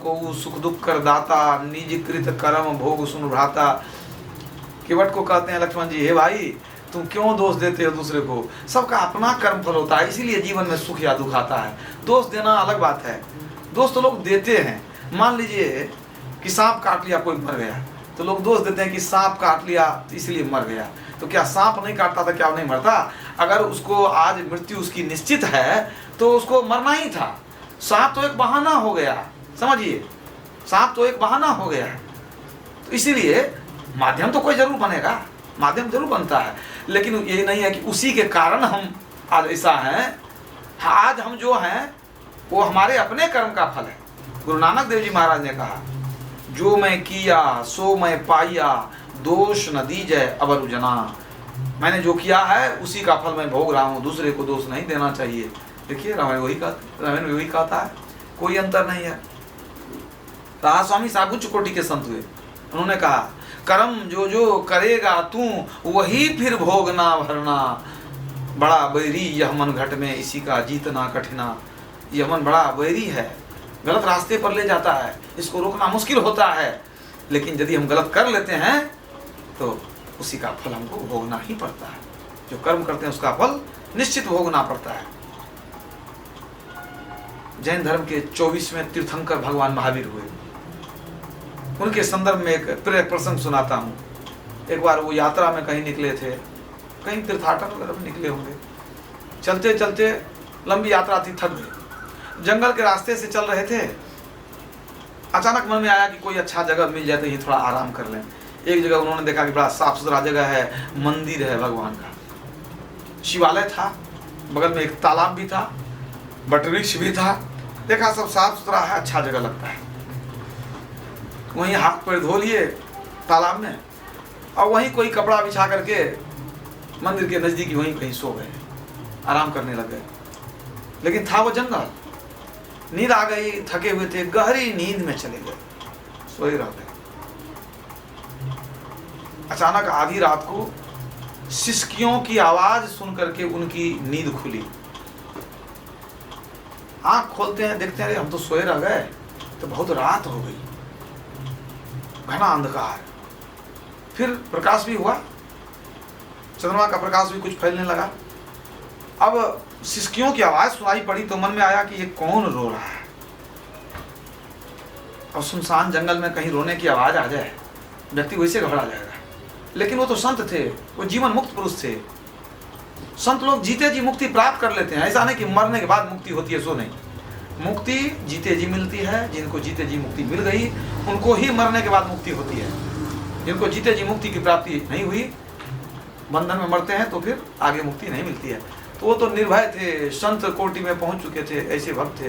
को सुख दुख कर दाता, निज कृत कर्म भोग सुन भ्राता। केवट को कहते हैं लक्ष्मण जी, हे भाई तुम क्यों दोष देते हो दूसरे को, सबका अपना कर्म फल होता है, इसीलिए जीवन में सुख या दुख आता है। दोष देना अलग बात है, दोष तो लोग देते हैं। मान लीजिए कि सांप काट लिया, कोई मर गया, तो लोग दोष देते हैं कि सांप काट लिया इसलिए मर गया। तो क्या सांप नहीं काटता था, क्या वो नहीं मरता? अगर उसको आज मृत्यु उसकी निश्चित है तो उसको मरना ही था। सांप तो एक बहाना हो गया, समझिए, सांप तो एक बहाना हो गया। तो इसीलिए माध्यम तो कोई जरूर बनेगा, माध्यम जरूर बनता है, लेकिन ये नहीं है कि उसी के कारण हम आज ऐसा हैं। आज हम जो हैं वो हमारे अपने कर्म का फल है। गुरु नानक देव जी महाराज ने कहा, जो मैं किया सो मैं पाया, दोष न दीजय अवर जना। मैंने जो किया है उसी का फल मैं भोग रहा हूँ, दूसरे को दोष नहीं देना चाहिए। देखिए रामायण वही कहता है, कोई अंतर नहीं है। राधा स्वामी साहब उच्च कोटि के संत हुए, उन्होंने कहा, कर्म जो जो करेगा तू वही फिर भोगना भरना। बड़ा बैरी यह मन घट में, इसी का जीतना कठिना। यह मन बड़ा बैरी है, गलत रास्ते पर ले जाता है, इसको रोकना मुश्किल होता है, लेकिन यदि हम गलत कर लेते हैं तो उसी का फल हमको भोगना ही पड़ता है। जो कर्म करते हैं उसका फल निश्चित भोगना पड़ता है। जैन धर्म के 24वें तीर्थंकर भगवान महावीर हुए, उनके संदर्भ में एक प्रिय प्रसंग सुनाता हूँ। एक बार वो यात्रा में कहीं निकले थे, कहीं तीर्थाटन वगैरह में निकले होंगे, चलते चलते लंबी यात्रा थी, थक गए, जंगल के रास्ते से चल रहे थे। अचानक मन में आया कि कोई अच्छा जगह मिल जाए तो ये थोड़ा आराम कर लें। एक जगह उन्होंने देखा कि बड़ा साफ सुथरा जगह है, मंदिर है भगवान का, शिवालय था, बगल में एक तालाब भी था, वटवृक्ष भी था। देखा सब साफ सुथरा है, अच्छा जगह लगता है। वहीं हाथ पैर धो लिए तालाब में, और वहीं कोई कपड़ा बिछा करके मंदिर के नजदीक वहीं कहीं सो गए, आराम करने लग गए। लेकिन था वो जंगल, नींद आ गई, थके हुए थे, गहरी नींद में चले गए, सोए रह गए। अचानक आधी रात को सिसकियों की आवाज सुन करके उनकी नींद खुली। आंख खोलते हैं, देखते हैं हम तो सोए रह गए, तो बहुत रात हो गई, घना अंधकार। फिर प्रकाश भी हुआ, चंद्रमा का प्रकाश भी कुछ फैलने लगा। अब सिसकियों की आवाज सुनाई पड़ी तो मन में आया कि ये कौन रो रहा है। और सुनसान जंगल में कहीं रोने की आवाज आ जाए, व्यक्ति वैसे घबरा जाएगा। लेकिन वो तो संत थे, वो जीवन मुक्त पुरुष थे। संत लोग जीते जी मुक्ति प्राप्त कर लेते हैं, ऐसा नहीं कि मरने के बाद मुक्ति होती है, सो नहीं। मुक्ति जीते जी मिलती है। जिनको जीते जी मुक्ति मिल गई उनको ही मरने के बाद मुक्ति होती है। जिनको जीते जी मुक्ति की प्राप्ति नहीं हुई, बंधन में मरते हैं, तो फिर आगे मुक्ति नहीं मिलती है। तो वो तो निर्भय थे, संत कोटि में पहुंच चुके थे, ऐसे भक्त थे।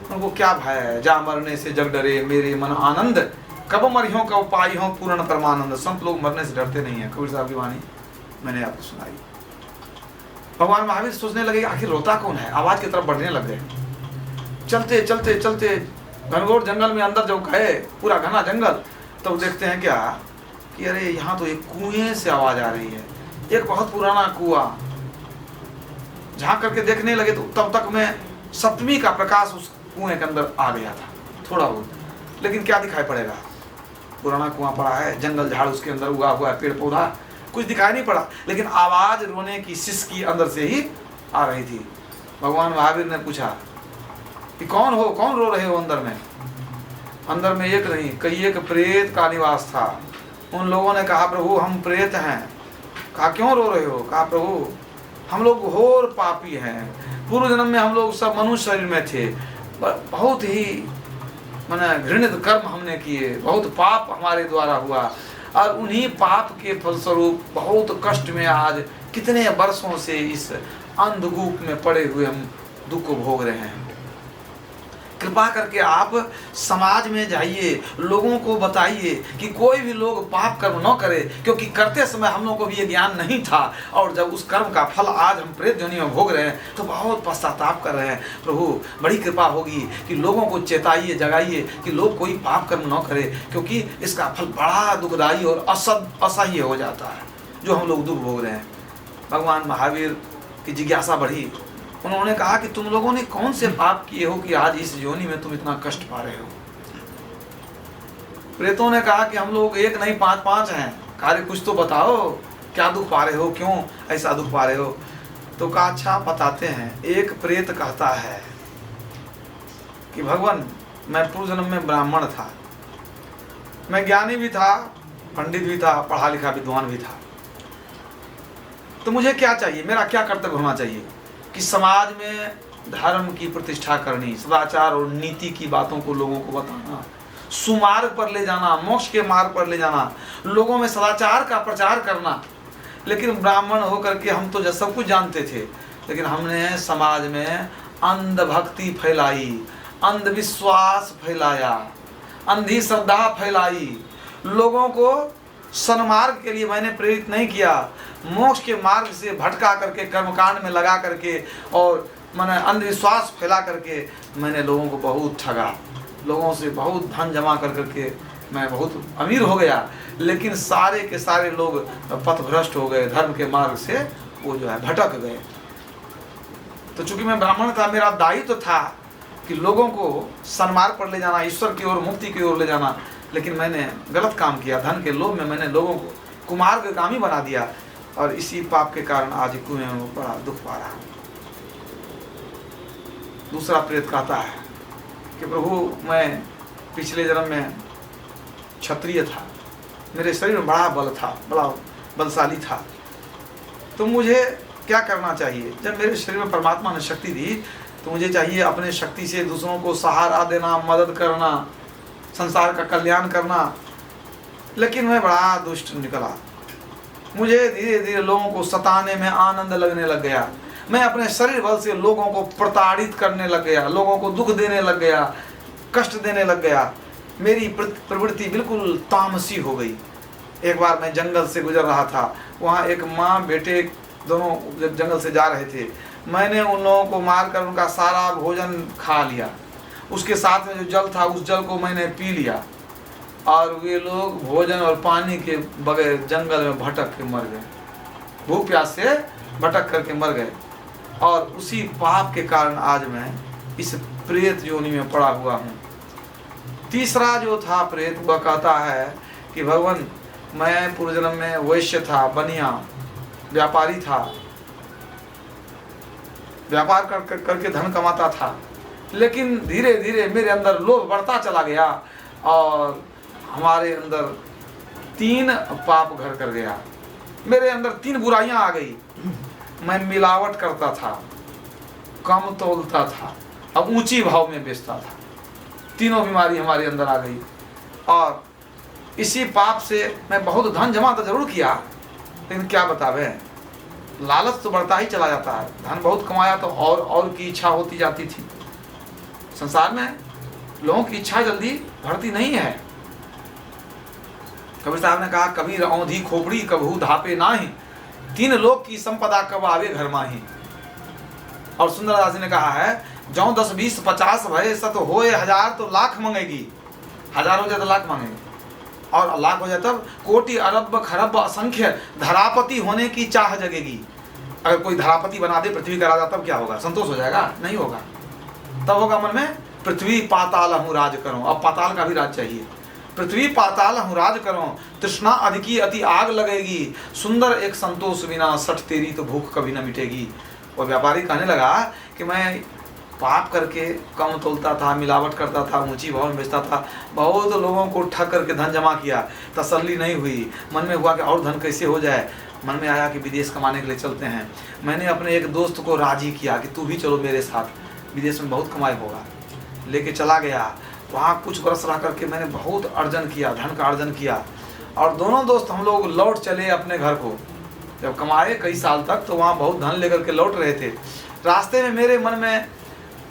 उनको क्या भय, जा मरने से जग डरे मेरे मन आनंद, कब मरियों का उपाय हो पूर्ण परमानंद। संत लोग मरने से डरते नहीं है, कबीर साहब की वाणी मैंने आपको सुनाई। भगवान महावीर सोचने लगे आखिर रोता कौन है, आवाज की तरफ बढ़ने लग गए। चलते चलते चलते घनघोर जंगल में अंदर जब गए, पूरा घना जंगल, तब देखते हैं क्या कि अरे यहाँ तो एक कुएं से आवाज आ रही है, एक बहुत पुराना कुआं। झांक करके देखने लगे तो तब तक में सप्तमी का प्रकाश उस कुएं के अंदर आ गया था, थोड़ा बहुत, लेकिन क्या दिखाई पड़ेगा, पुराना कुआं पड़ा है, जंगल झाड़ उसके अंदर उगा हुआ है, पेड़ पौधा, कुछ दिखाई नहीं पड़ा। लेकिन आवाज रोने की सिसकी अंदर से ही आ रही थी। भगवान महावीर ने पूछा कि कौन हो, कौन रो रहे हो अंदर में? अंदर में एक नहीं कई एक प्रेत का निवास था। उन लोगों ने कहा प्रभु हम प्रेत हैं। कहा क्यों रो रहे हो? कहा प्रभु हम लोग घोर पापी हैं, पूर्व जन्म में हम लोग सब मनुष्य शरीर में थे, बहुत ही माने घृणित कर्म हमने किए, बहुत पाप हमारे द्वारा हुआ, और उन्हीं पाप के फलस्वरूप बहुत कष्ट में आज कितने वर्षों से इस अंधकूप में पड़े हुए हम दुख को भोग रहे हैं। कृपा करके आप समाज में जाइए, लोगों को बताइए कि कोई भी लोग पाप कर्म न करे, क्योंकि करते समय हम लोगों को भी ये ज्ञान नहीं था, और जब उस कर्म का फल आज हम प्रेत योनि में भोग रहे हैं तो बहुत पश्चाताप कर रहे हैं। प्रभु बड़ी कृपा होगी कि लोगों को चेताइए, जगाइए कि लोग कोई पाप कर्म न करे, क्योंकि इसका फल बड़ा दुखदायी और असह्य हो जाता है जो हम लोग दुख भोग रहे हैं। भगवान महावीर की जिज्ञासा बढ़ी। उन्होंने कहा कि तुम लोगों ने कौन से पाप किए हो कि आज इस योनि में तुम इतना कष्ट पा रहे हो? प्रेतों ने कहा कि हम लोग एक नहीं 5-5 हैं, कार्य कुछ तो बताओ, क्या दुख पा रहे हो, क्यों ऐसा दुख पा रहे हो। तो कहा अच्छा बताते हैं। एक प्रेत कहता है कि भगवान मैं पूर्व जन्म में ब्राह्मण था, मैं ज्ञानी भी था, पंडित भी था, पढ़ा लिखा विद्वान भी था, तो मुझे क्या चाहिए, मेरा क्या कर्तव्य होना चाहिए कि समाज में धर्म की प्रतिष्ठा करनी, सदाचार और नीति की बातों को लोगों को बताना, सुमार्ग पर ले जाना, मोक्ष के मार्ग पर ले जाना, लोगों में सदाचार का प्रचार करना। लेकिन ब्राह्मण होकर के हम तो सब कुछ जानते थे, लेकिन हमने समाज में अंधभक्ति फैलाई, अंधविश्वास फैलाया, अंधी श्रद्धा फैलाई। लोगों को सन्मार्ग के लिए मैंने प्रेरित नहीं किया, मोक्ष के मार्ग से भटका करके, कर्मकांड में लगा करके और मैंने अंधविश्वास फैला करके मैंने लोगों को बहुत ठगा, लोगों से बहुत धन जमा कर करके मैं बहुत अमीर हो गया। लेकिन सारे के सारे लोग पथभ्रष्ट हो गए, धर्म के मार्ग से वो जो है भटक गए। तो चूंकि मैं ब्राह्मण था, मेरा दायित्व तो था कि लोगों को सन्मार्ग पर ले जाना, ईश्वर की ओर, मुक्ति की ओर ले जाना। लेकिन मैंने गलत काम किया, धन के लोभ में मैंने लोगों को कुमार्गगामी बना दिया, और इसी पाप के कारण आज कुएं में बड़ा दुख पा रहा हूँ। दूसरा प्रेत कहता है कि प्रभु मैं पिछले जन्म में क्षत्रिय था, मेरे शरीर में बड़ा बल था, बड़ा बलशाली था, तो मुझे क्या करना चाहिए। जब मेरे शरीर में परमात्मा ने शक्ति दी तो मुझे चाहिए अपने शक्ति से दूसरों को सहारा देना, मदद करना, संसार का कल्याण करना। लेकिन मैं बड़ा दुष्ट निकला, मुझे धीरे धीरे लोगों को सताने में आनंद लगने लग गया, मैं अपने शरीर बल से लोगों को प्रताड़ित करने लग गया, लोगों को दुख देने लग गया, कष्ट देने लग गया। मेरी प्रवृत्ति बिल्कुल तामसी हो गई। एक बार मैं जंगल से गुजर रहा था, वहाँ एक माँ बेटे दोनों जंगल से जा रहे थे, मैंने उन लोगों को मारकर उनका सारा भोजन खा लिया, उसके साथ में जो जल था उस जल को मैंने पी लिया, और वे लोग भोजन और पानी के बगैर जंगल में भटक के मर गए, भूख प्यास से भटक करके मर गए। और उसी पाप के कारण आज मैं इस प्रेत योनि में पड़ा हुआ हूँ। तीसरा जो था प्रेत, वह कहता है कि भगवान मैं पूर्व जन्म में वैश्य था, बनिया, व्यापारी था, व्यापार करके धन कमाता था, लेकिन धीरे धीरे मेरे अंदर लोभ बढ़ता चला गया और हमारे अंदर 3 पाप घर कर गया। मेरे अंदर 3 बुराइयां आ गई। मैं मिलावट करता था, कम तोलता था, अब ऊंची भाव में बेचता था। तीनों बीमारी हमारे अंदर आ गई। और इसी पाप से मैं बहुत धन जमा तो जरूर किया, लेकिन क्या बतावे, लालच तो बढ़ता ही चला जाता है। धन बहुत कमाया तो और की इच्छा होती जाती थी। संसार में लोगों की इच्छा जल्दी बढ़ती नहीं है। कबीर साहब ने कहा, कबीर औंधी खोपड़ी कबहू धापे नाही, 3 लोग की संपदा कब आवे घर माही। और सुंदरदास जी ने कहा है, जौ 10 20 50 भय सत होए 1000 तो लाख मांगेगी, 1000 हो जाए तो लाख मांगेगी, और लाख हो जाए तब कोटि अरब खरब असंख्य धरापति होने की चाह जगेगी। अगर कोई धरापति बना दे पृथ्वी का राजा, तब क्या होगा, संतोष हो जाएगा? नहीं होगा। तब होगा मन में, पृथ्वी पाताल हूँ राज करो। अब पाताल का भी राज चाहिए। पृथ्वी पाताल हूँ राज करो, तृष्णा अधिकी अति आग लगेगी, सुंदर एक संतोष बिना सठ तेरी तो भूख कभी न मिटेगी। और व्यापारी कहने लगा कि मैं पाप करके कम तोलता था, मिलावट करता था, ऊंची भाव में बेचता था, बहुत लोगों को ठग करके धन जमा किया, तसल्ली नहीं हुई। मन में हुआ कि और धन कैसे हो जाए। मन में आया कि विदेश कमाने के लिए चलते हैं। मैंने अपने एक दोस्त को राजी किया कि तू भी चलो मेरे साथ, विदेश में बहुत कमाई होगा। लेके चला गया। वहाँ कुछ वर्ष रह करके मैंने बहुत अर्जन किया, धन का अर्जन किया। और दोनों दोस्त हम लोग लौट चले अपने घर को। जब कमाए कई साल तक तो वहाँ बहुत धन लेकर के लौट रहे थे। रास्ते में मेरे मन में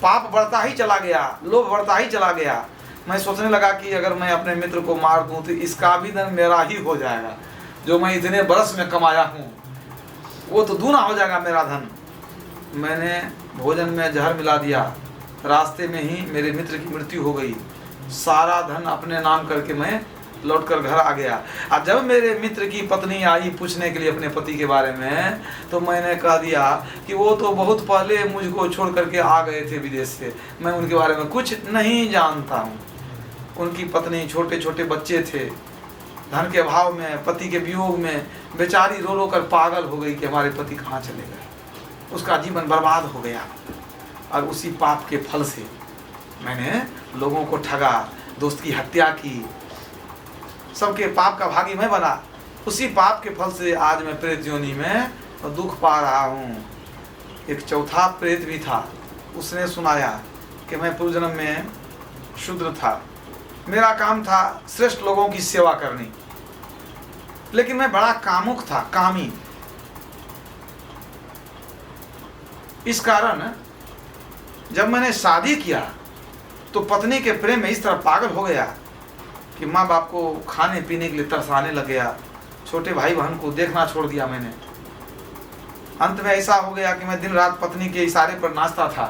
पाप बढ़ता ही चला गया, लोभ बढ़ता ही चला गया। मैं सोचने लगा कि अगर मैं अपने मित्र को मार दूं तो इसका भी धन मेरा ही हो जाएगा। जो मैं इतने बरस में कमाया हूँ वो तो दूना हो जाएगा मेरा धन। मैंने भोजन में जहर मिला दिया। रास्ते में ही मेरे मित्र की मृत्यु हो गई। सारा धन अपने नाम करके मैं लौटकर घर आ गया। और जब मेरे मित्र की पत्नी आई पूछने के लिए अपने पति के बारे में, तो मैंने कह दिया कि वो तो बहुत पहले मुझको छोड़ करके आ गए थे विदेश से, मैं उनके बारे में कुछ नहीं जानता हूँ। उनकी पत्नी, छोटे छोटे बच्चे थे, धन के अभाव में, पति के वियोग में बेचारी रो रो कर पागल हो गई कि हमारे पति कहाँ चले गए। उसका जीवन बर्बाद हो गया। और उसी पाप के फल से मैंने लोगों को ठगा, दोस्त की हत्या की, सबके पाप का भागी मैं बना। उसी पाप के फल से आज मैं प्रेत योनि में दुख पा रहा हूँ। एक चौथा प्रेत भी था, उसने सुनाया कि मैं पूर्व जन्म में शूद्र था, मेरा काम था श्रेष्ठ लोगों की सेवा करनी, लेकिन मैं बड़ा कामुक था, कामी। इस कारण जब मैंने शादी किया तो पत्नी के प्रेम में इस तरह पागल हो गया कि माँ बाप को खाने पीने के लिए तरसाने लग गया, छोटे भाई बहन को देखना छोड़ दिया मैंने। अंत में ऐसा हो गया कि मैं दिन रात पत्नी के इशारे पर नाचता था।